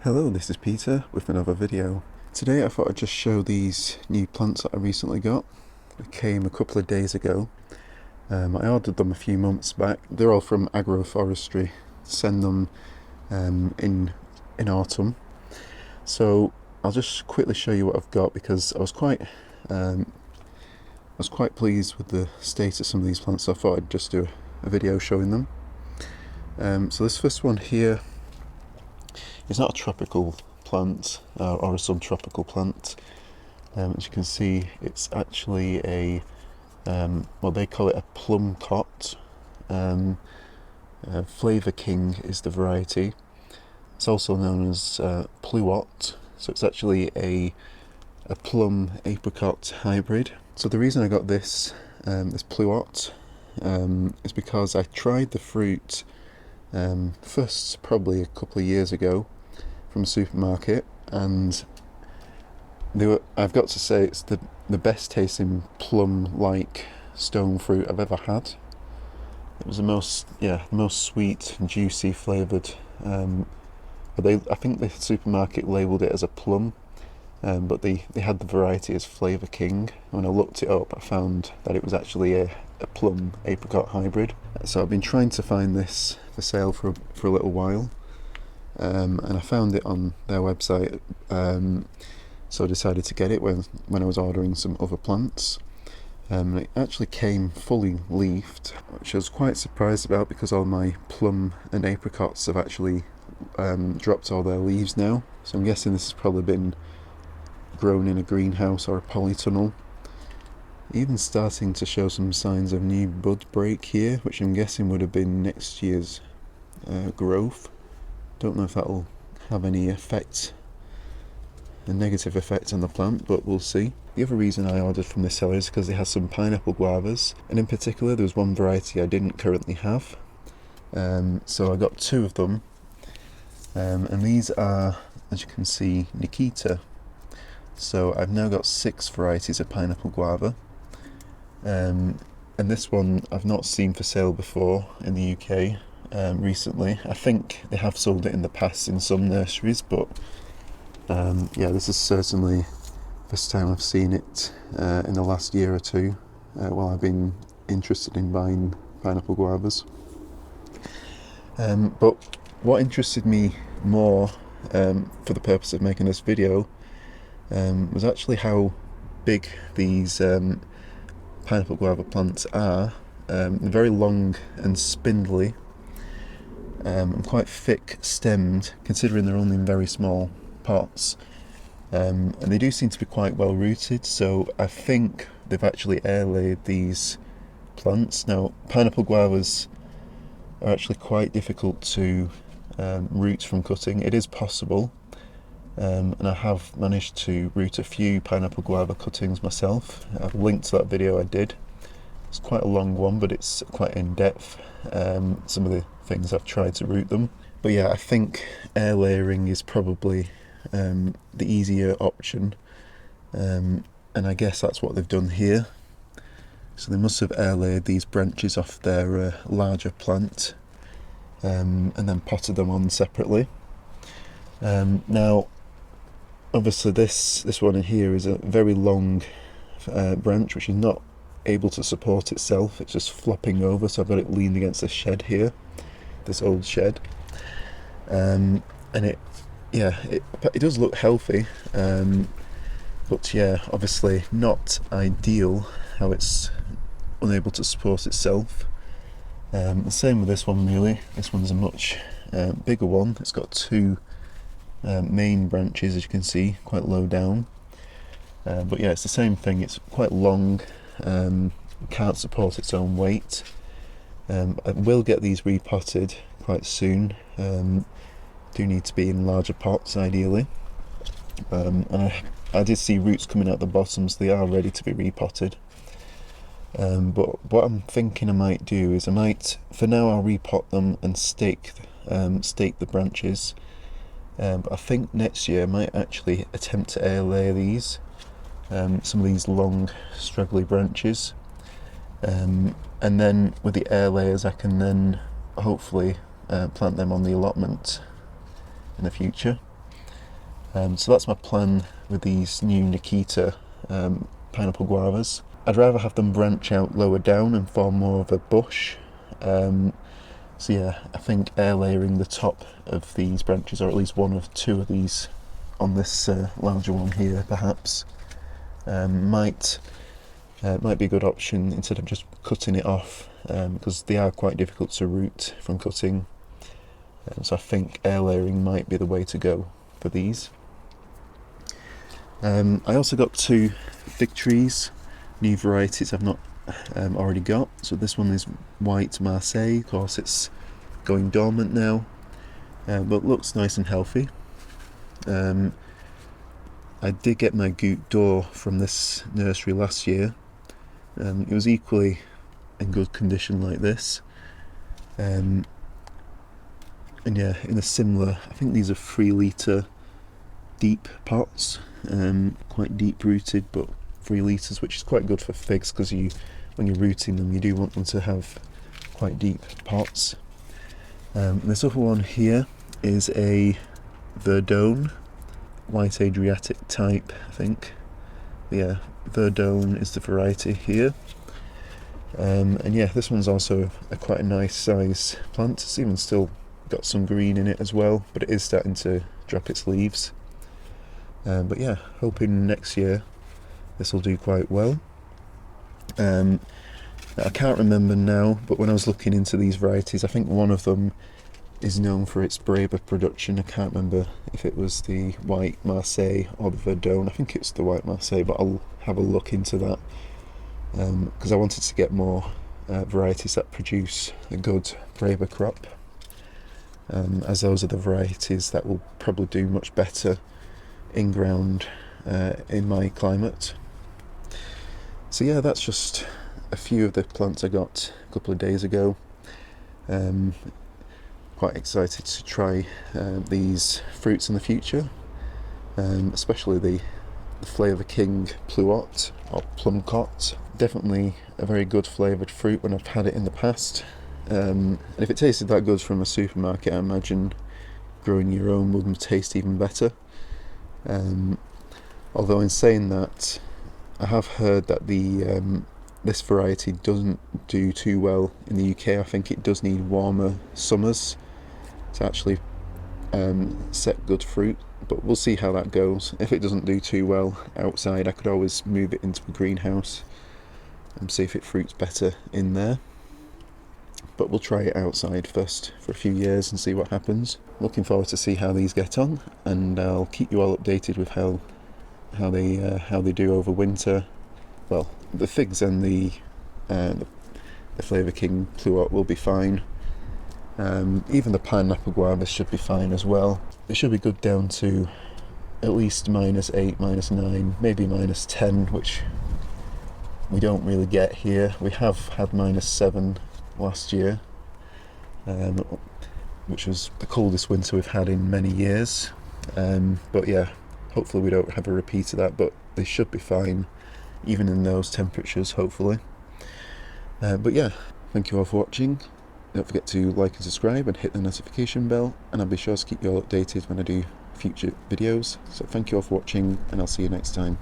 Hello, this is Peter with another video. Today I thought I'd just show these new plants that I recently got. They came a couple of days ago. I ordered them a few months back. They're all from agroforestry. Send them in autumn. So I'll just quickly show you what I've got because I was quite pleased with the state of some of these plants, so I thought I'd just do a video showing them. So this first one here, it's not a tropical plant or a subtropical plant. As you can see, it's actually a well, they call it a plum cot. Flavor King is the variety. It's also known as Pluot. So it's actually a plum apricot hybrid. So the reason I got this Pluot is because I tried the fruit first probably a couple of years ago from a supermarket, and I've got to say it's the best tasting plum-like stone fruit I've ever had. It was the most sweet, juicy flavoured. I think the supermarket labelled it as a plum, but they had the variety as Flavor King. When I looked it up, I found that it was actually a plum apricot hybrid. So I've been trying to find this for sale for a little while, and I found it on their website, so I decided to get it when I was ordering some other plants. It actually came fully leafed, which I was quite surprised about because all my plum and apricots have actually dropped all their leaves now. So I'm guessing this has probably been grown in a greenhouse or a polytunnel. Even starting to show some signs of new bud break here, which I'm guessing would have been next year's growth. Don't know if that'll have any effect, a negative effect on the plant, but we'll see. The other reason I ordered from this seller is because they have some pineapple guavas, and in particular there was one variety I didn't currently have, so I got two of them, and these are, as you can see, Nikita. So I've now got 6 varieties of pineapple guava, and this one I've not seen for sale before in the UK recently. I think they have sold it in the past in some nurseries, but yeah, this is certainly the first time I've seen it in the last year or two while I've been interested in buying pineapple guavas. But what interested me more for the purpose of making this video was actually how big these pineapple guava plants are. They're very long and spindly, and quite thick stemmed, considering they're only in very small pots, and they do seem to be quite well rooted, so I think they've actually air laid these plants. Now, pineapple guavas are actually quite difficult to root from cutting. It is possible, and I have managed to root a few pineapple guava cuttings myself. I've linked to that video I did. It's quite a long one, but it's quite in depth, some of the things I've tried to root them. But yeah, I think air layering is probably the easier option, and I guess that's what they've done here. So they must have air laid these branches off their larger plant, and then potted them on separately. Now, obviously this one in here is a very long branch which is not able to support itself. It's just flopping over, so I've got it leaned against this shed here, this old shed, and it does look healthy, but yeah, obviously not ideal how it's unable to support itself. The same with this one really. This one's a much bigger one. It's got 2 main branches, as you can see, quite low down, but yeah, it's the same thing. It's quite long, can't support its own weight. I will get these repotted quite soon. Do need to be in larger pots ideally, and I did see roots coming out the bottom, so they are ready to be repotted. But what I'm thinking I might do is for now I'll repot them and stake the branches, but I think next year I might actually attempt to air layer these, some of these long straggly branches, and then with the air layers I can then hopefully plant them on the allotment in the future. So that's my plan with these new Nikita pineapple guavas. I'd rather have them branch out lower down and form more of a bush. So yeah, I think air layering the top of these branches, or at least one of two of these on this larger one here perhaps, might be a good option instead of just cutting it off, because they are quite difficult to root from cutting. So I think air layering might be the way to go for these. I also got 2 fig trees, new varieties I've not already got. So this one is white Marseille. Of course it's going dormant now, but looks nice and healthy. I did get my Goutte d'Or from this nursery last year. It was equally in good condition like this. And yeah, in a similar, I think these are 3 litre deep pots, quite deep rooted, but 3 litres, which is quite good for figs, because when you're rooting them, you do want them to have quite deep pots. This other one here is a Verdone, White Adriatic type, I think. Yeah, Verdone is the variety here. And yeah, this one's also quite a nice size plant. It's even still got some green in it as well, but it is starting to drop its leaves. But yeah, hoping next year this will do quite well. I can't remember now, but when I was looking into these varieties, I think one of them is known for its Braber production. I can't remember if it was the White Marseille or the Verdone. I think it's the White Marseille, but I'll have a look into that, because I wanted to get more varieties that produce a good Braber crop, as those are the varieties that will probably do much better in ground in my climate. So yeah, that's just a few of the plants I got a couple of days ago. Quite excited to try these fruits in the future, especially the Flavour King Pluot or Plumcot. Definitely a very good flavoured fruit when I've had it in the past. And if it tasted that good from a supermarket, I imagine growing your own would taste even better. Although in saying that, I have heard that this variety doesn't do too well in the UK. I think it does need warmer summers to actually set good fruit, but we'll see how that goes. If it doesn't do too well outside, I could always move it into a greenhouse and see if it fruits better in there. But we'll try it outside first for a few years and see what happens. Looking forward to see how these get on, and I'll keep you all updated with how they do over winter. Well, the figs and the Flavour King Pluot will be fine. Even the pineapple guavas should be fine as well. It should be good down to at least -8, -9, maybe -10, which we don't really get here. We have had -7 last year, which was the coldest winter we've had in many years. But yeah, hopefully we don't have a repeat of that, but they should be fine even in those temperatures, hopefully. But yeah, thank you all for watching. Don't forget to like and subscribe and hit the notification bell, and I'll be sure to keep you all updated when I do future videos. So thank you all for watching, and I'll see you next time.